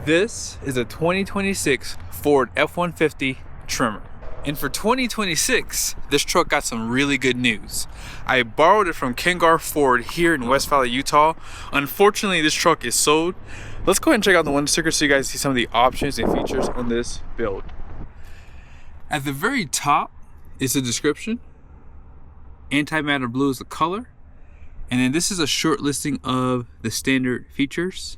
This is a 2026 Ford F-150 Tremor. And for 2026, this truck got some really good news. I borrowed it from Garff Ford here in West Valley, Utah. Unfortunately, this truck is sold. Let's go ahead and check out the window sticker so you guys see some of the options and features on this build. At the very top is the description. Antimatter blue is the color. And then this is a short listing of the standard features.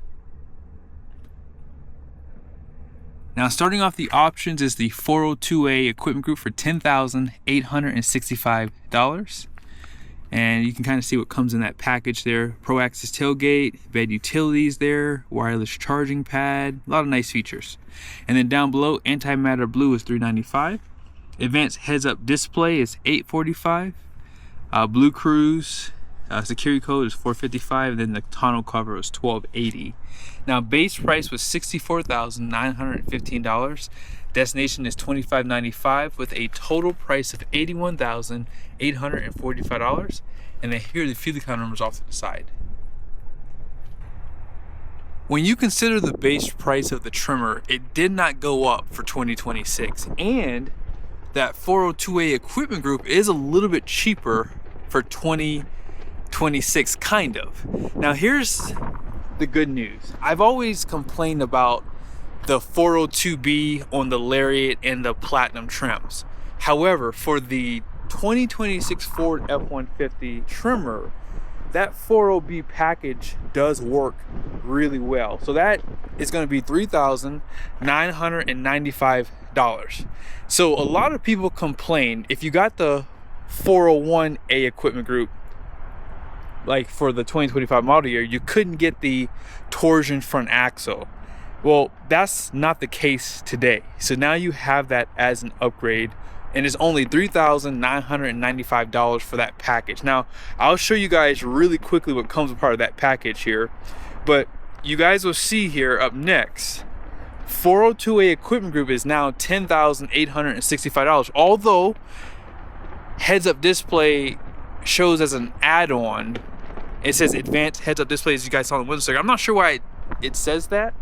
Now, starting off the options is the 402A equipment group for $10,865. And you can kind of see what comes in that package there. Pro-access tailgate, bed utilities there, wireless charging pad, a lot of nice features. And then down below, antimatter blue is $395. Advanced heads-up display is $845. Blue Cruise security code is $455, and then the tonneau cover was $1280. Now, base price was $64,915. Destination is $2595 with a total price of $81,845. And then here are the fuel economy numbers off to the side. When you consider the base price of the Tremor, it did not go up for 2026, and that 402A equipment group is a little bit cheaper for 2026, kind of. Now, here's the good news. I've always complained about the 402B on the Lariat and the Platinum trims. However, for the 2026 Ford F-150 Tremor, that 402B package does work really well. So that is going to be $3,995. So a lot of people complain if you got the 401A equipment group, like for the 2025 model year, you couldn't get the torsion front axle. Well, that's not the case today. So now you have that as an upgrade, and it's only $3,995 for that package. Now, I'll show you guys really quickly what comes with part of that package here, but you guys will see here up next, 402A equipment group is now $10,865. Although heads-up display shows as an add-on, it says advanced heads-up display, as you guys saw on the window sticker. I'm not sure why it says that,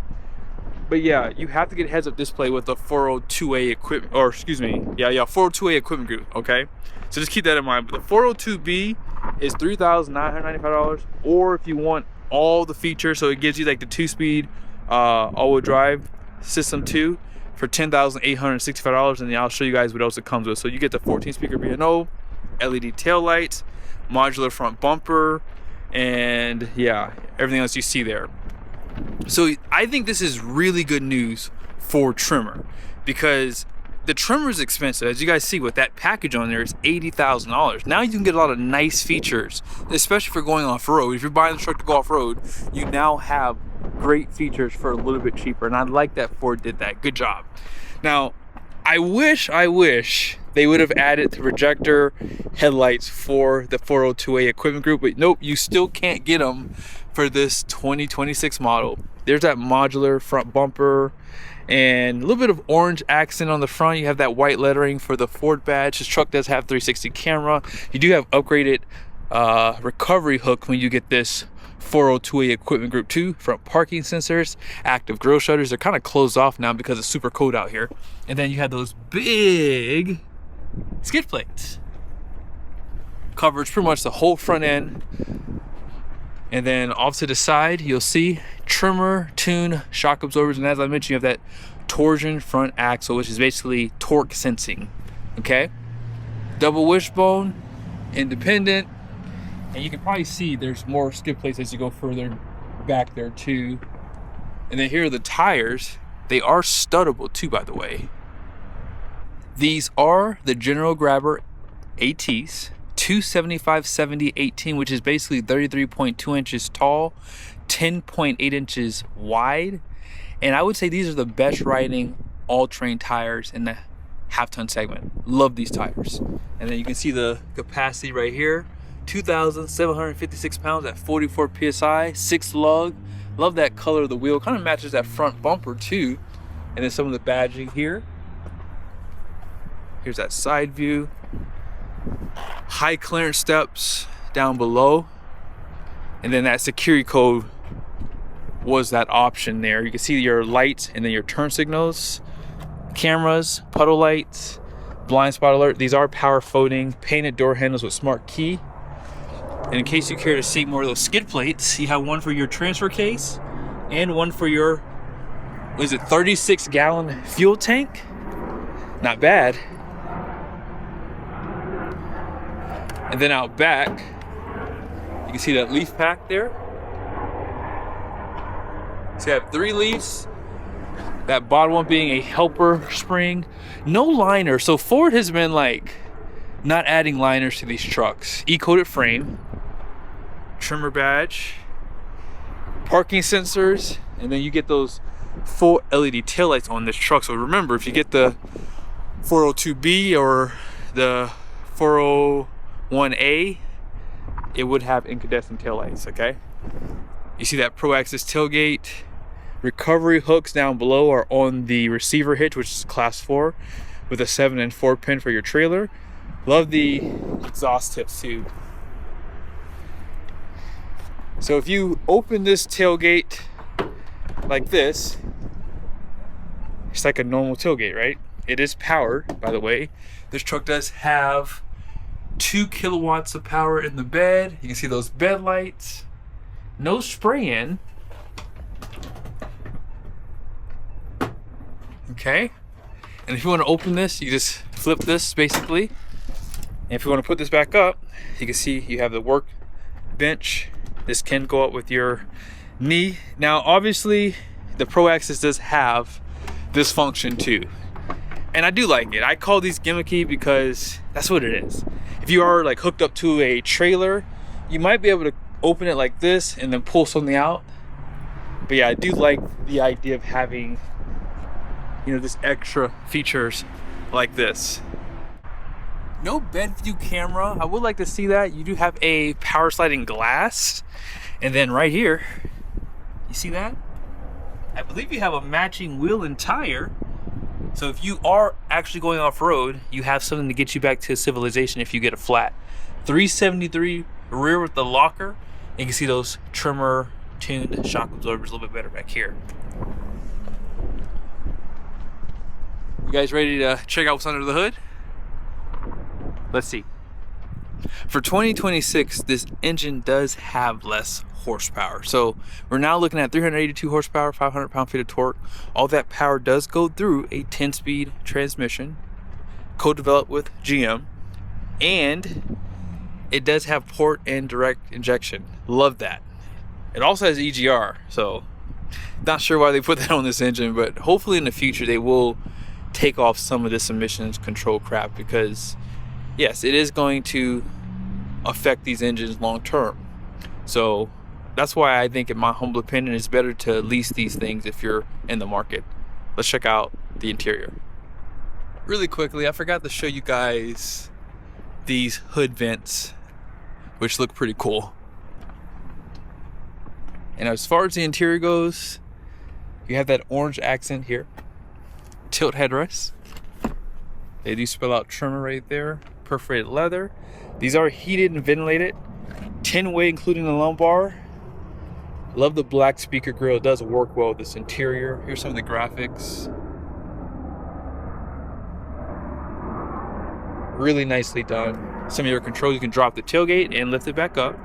but yeah, you have to get heads-up display with the 402A equipment, or excuse me, 402A equipment group, okay? So just keep that in mind. But the 402B is $3,995, or if you want all the features, so it gives you like the 2-speed all-wheel drive system too, for $10,865, and then I'll show you guys what else it comes with. So you get the 14-speaker B&O, LED tail lights, modular front bumper, and yeah, everything else you see there. So I think this is really good news for Tremor, because the Tremor is expensive. As you guys see, with that package on there, it's $80,000. Now you can get a lot of nice features, especially for going off-road. If you're buying the truck to go off-road, you now have great features for a little bit cheaper, and I like that Ford did that. Good job. Now, I wish they would have added the projector headlights for the 402A equipment group, but nope, you still can't get them for this 2026 model. There's that modular front bumper and a little bit of orange accent on the front. You have that white lettering for the Ford badge. This truck does have 360 camera. You do have upgraded recovery hook when you get this 402A equipment group 2, front parking sensors, active grille shutters. They're kind of closed off now because it's super cold out here. And then you have those big skid plates. Covers pretty much the whole front end. And then off to the side, you'll see Tremor tune shock absorbers. And as I mentioned, you have that torsion front axle, which is basically torque sensing. Okay? Double wishbone, independent. And you can probably see there's more skid plates as you go further back there too. And then here are the tires. They are studdable too, by the way. These are the General Grabber ATs, 275/70/18, which is basically 33.2 inches tall, 10.8 inches wide. And I would say these are the best riding all-terrain tires in the half-ton segment. Love these tires. And then you can see the capacity right here. 2,756 pounds at 44 psi, 6 lug. Love that color of the wheel. Kind of matches that front bumper too. And then some of the badging here. Here's that side view. High clearance steps down below. And then that security code was that option there. You can see your lights and then your turn signals, cameras, puddle lights, blind spot alert. These are power folding, painted door handles with smart key. And in case you care to see more of those skid plates, you have one for your transfer case and one for your, what is it, 36-gallon fuel tank? Not bad. And then out back, you can see that leaf pack there. So you have 3 leaves. That bottom one being a helper spring. No liner. So Ford has been like not adding liners to these trucks. E-coated frame, trimmer badge, parking sensors, and then you get those full LED taillights on this truck. So remember, if you get the 402B or the 401A, it would have incandescent taillights, okay? You see that Pro Access tailgate. Recovery hooks down below are on the receiver hitch, which is class 4, with a 7 and 4 pin for your trailer. Love the exhaust tips too. So if you open this tailgate like this, it's like a normal tailgate, right? It is powered, by the way. This truck does have 2 kilowatts of power in the bed. You can see those bed lights. No spray in. Okay. And if you want to open this, you just flip this basically. And if you want to put this back up, you can see you have the work bench. This can go up with your knee. Now, obviously, the Pro Access does have this function too. And I do like it. I call these gimmicky because that's what it is. If you are like hooked up to a trailer, you might be able to open it like this and then pull something out. But yeah, I do like the idea of having, you know, this extra features like this. No bed view camera. I would like to see that. You do have a power sliding glass. And then right here, you see that? I believe you have a matching wheel and tire. So if you are actually going off-road, you have something to get you back to civilization if you get a flat. 373 rear with the locker. You can see those Tremor tuned shock absorbers a little bit better back here. You guys ready to check out what's under the hood? Let's see. For 2026, this engine does have less horsepower. So we're now looking at 382 horsepower, 500 pound-feet of torque. All that power does go through a 10-speed transmission, co-developed with GM, and it does have port and direct injection. Love that. It also has EGR, so not sure why they put that on this engine, but hopefully in the future they will take off some of this emissions control crap, because yes, it is going to affect these engines long term. So that's why I think, in my humble opinion, it's better to lease these things if you're in the market. Let's check out the interior. Really quickly, I forgot to show you guys these hood vents, which look pretty cool. And as far as the interior goes, you have that orange accent here. Tilt headrests. They do spell out Tremor right there. Perforated leather. These are heated and ventilated. 10-way including the lumbar. Love the black speaker grille. It does work well with this interior. Here's some of the graphics. Really nicely done. Some of your controls, you can drop the tailgate and lift it back up.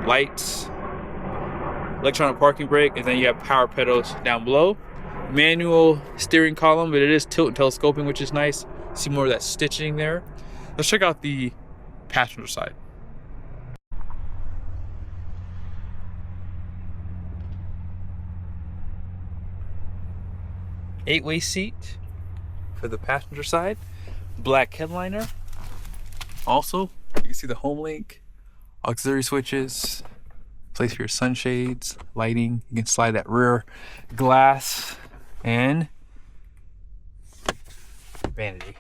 Lights. Electronic parking brake. And then you have power pedals down below. Manual steering column, but it is tilt and telescoping, which is nice. See more of that stitching there. Let's check out the passenger side. Eight-way seat for the passenger side. Black headliner. Also, you can see the home link, auxiliary switches, place for your sunshades, lighting. You can slide that rear glass and vanity.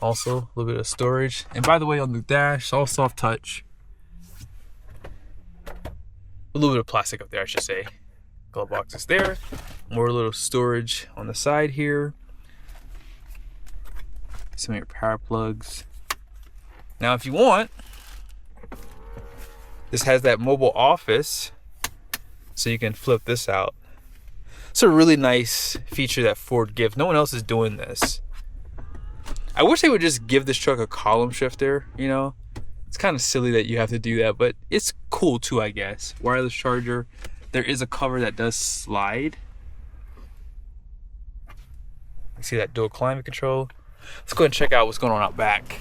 Also, a little bit of storage. And by the way, on the dash, all soft touch. A little bit of plastic up there, I should say. Glove box is there. More little storage on the side here. Some of your power plugs. Now, if you want, this has that mobile office. So you can flip this out. It's a really nice feature that Ford gives. No one else is doing this. I wish they would just give this truck a column shifter, you know. It's kind of silly that you have to do that, but it's cool too, I guess. Wireless charger. There is a cover that does slide. You see that dual climate control? Let's go ahead and check out what's going on out back.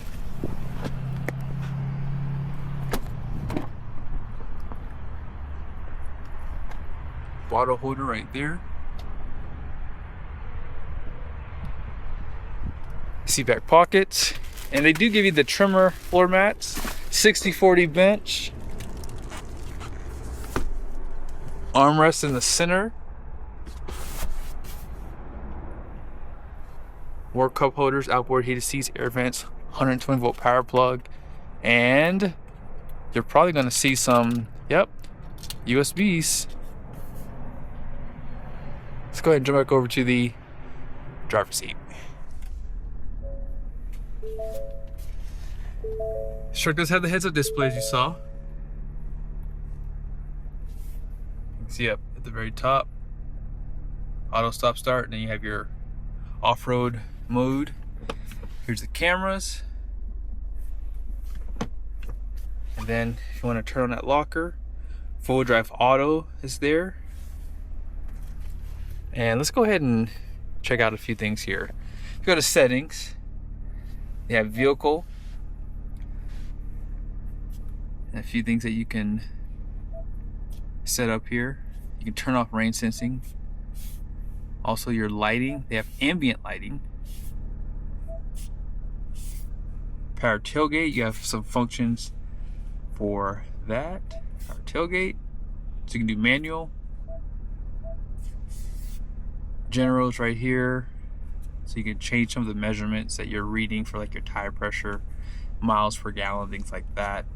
Bottle holder right there. Seat back pockets. And they do give you the Tremor floor mats. 60/40 bench. Armrest in the center. More cup holders, outboard heated seats, air vents, 120 volt power plug. And you're probably gonna see some, yep, USBs. Let's go ahead and jump back over to the driver's seat. This truck does have the heads-up display, as you saw. You can see up at the very top, auto stop start, and then you have your off-road mode. Here's the cameras. And then if you want to turn on that locker, full drive auto is there. And let's go ahead and check out a few things here. If you go to settings, you have vehicle, and a few things that you can set up here. You can turn off rain sensing. Also your lighting, they have ambient lighting. Power tailgate, you have some functions for that. Power tailgate, so you can do manual. Generals right here, so you can change some of the measurements that you're reading for like your tire pressure, miles per gallon, things like that.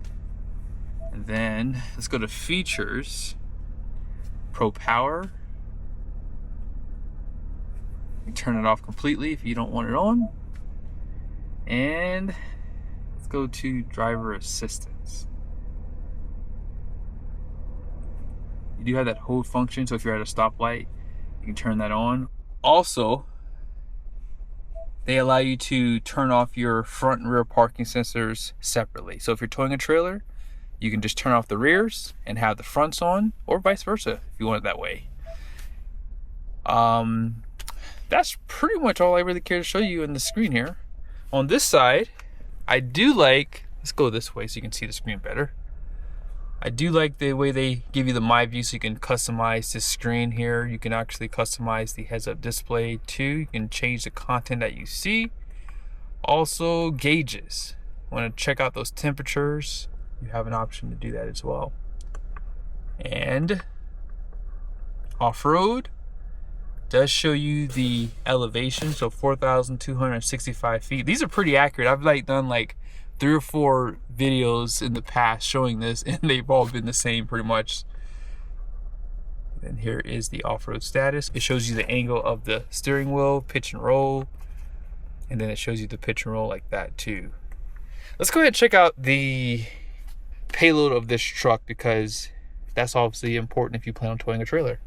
And then let's go to features. Pro Power. You can turn it off completely if you don't want it on. And let's go to driver assistance. You do have that hold function, so if you're at a stoplight, you can turn that on. Also, they allow you to turn off your front and rear parking sensors separately. So if you're towing a trailer, you can just turn off the rears and have the fronts on, or vice versa if you want it that way. That's pretty much all I really care to show you in the screen here. On this side, I do like, let's go this way so you can see the screen better. I do like the way they give you the My View, so you can customize this screen here. You can actually customize the heads-up display too. You can change the content that you see. Also, gauges. Want to check out those temperatures? You have an option to do that as well. And off-road does show you the elevation, so 4,265 feet. These are pretty accurate. I've done 3 or 4 videos in the past showing this, and they've all been the same pretty much. And here is the off-road status. It shows you the angle of the steering wheel, pitch and roll, and then it shows you the pitch and roll like that too. Let's go ahead and check out the payload of this truck, because that's obviously important if you plan on towing a trailer.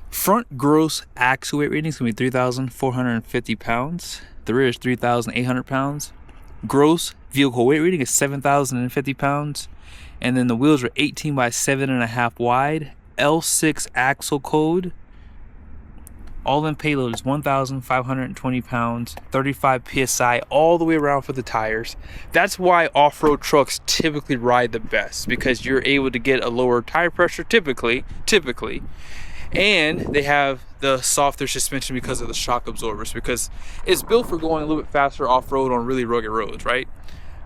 Front gross axle weight rating is going to be 3,450 pounds. The rear is 3,800 pounds. Gross vehicle weight rating is 7,050 pounds. And then the wheels are 18 by 7.5 wide. L6 axle code. All-in payload is 1,520 pounds, 35 PSI all the way around for the tires. That's why off-road trucks typically ride the best, because you're able to get a lower tire pressure typically. And they have the softer suspension because of the shock absorbers, because it's built for going a little bit faster off-road on really rugged roads, right?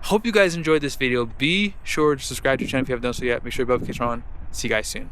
Hope you guys enjoyed this video. Be sure to subscribe to the channel if you haven't done so yet. Make sure your notifications are on. See you guys soon.